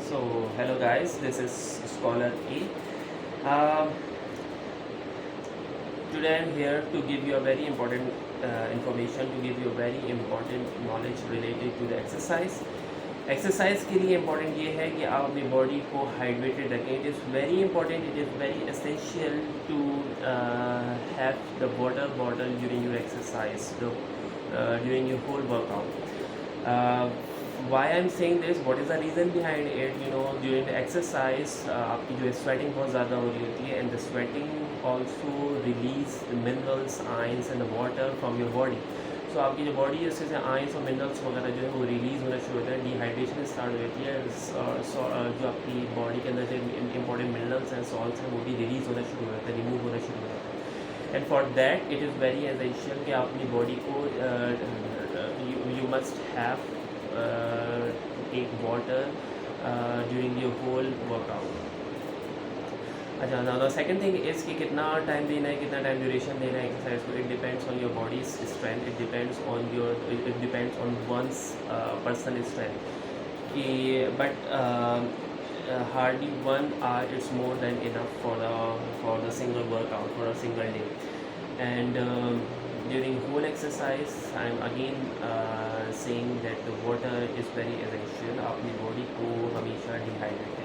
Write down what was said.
So hello guys, this is Scholar A. Um, Today I'm here to give you a very important information, to give you a very important knowledge related to the exercise. Exercise के लिए important ये है कि आप अपनी body को hydrated रखें. It is very important, it is very essential to have the water bottle during your exercise, during your whole workout. Why I'm saying this, what is the reason behind it? During the exercise आपकी जो sweating बहुत ज़्यादा हो रही होती है, and the sweating also release the minerals, ions and the water from your body. So आपकी जो बॉडी है उससे आयंस और मिनरल्स वगैरह जो है वो रिलीज़ होना शुरू होता है, डिहाइड्रेशन स्टार्ट हो जाती है. जो आपकी बॉडी के अंदर जो इंपॉर्टेंट मिनरल्स हैं, सॉल्ट्स हैं, वो भी रिलीज़ होना शुरू हो जाता है, रिमूव होना शुरू हो जाता है. And for that it is very essential कि आप अपनी बॉडी को you must have take water during your whole workout. अच्छा, ना सेकंड थिंग इज़ कि कितना टाइम देना है, कितना टाइम ड्यूरेशन देना है एक्सरसाइज को. It depends on your body strength, it depends on one's personal strength कि but hardly 1 hour is more than enough for the single workout, for a single day. And during whole exercise I am again saying that the water is very essential. अपनी body को हमेशा dehydrate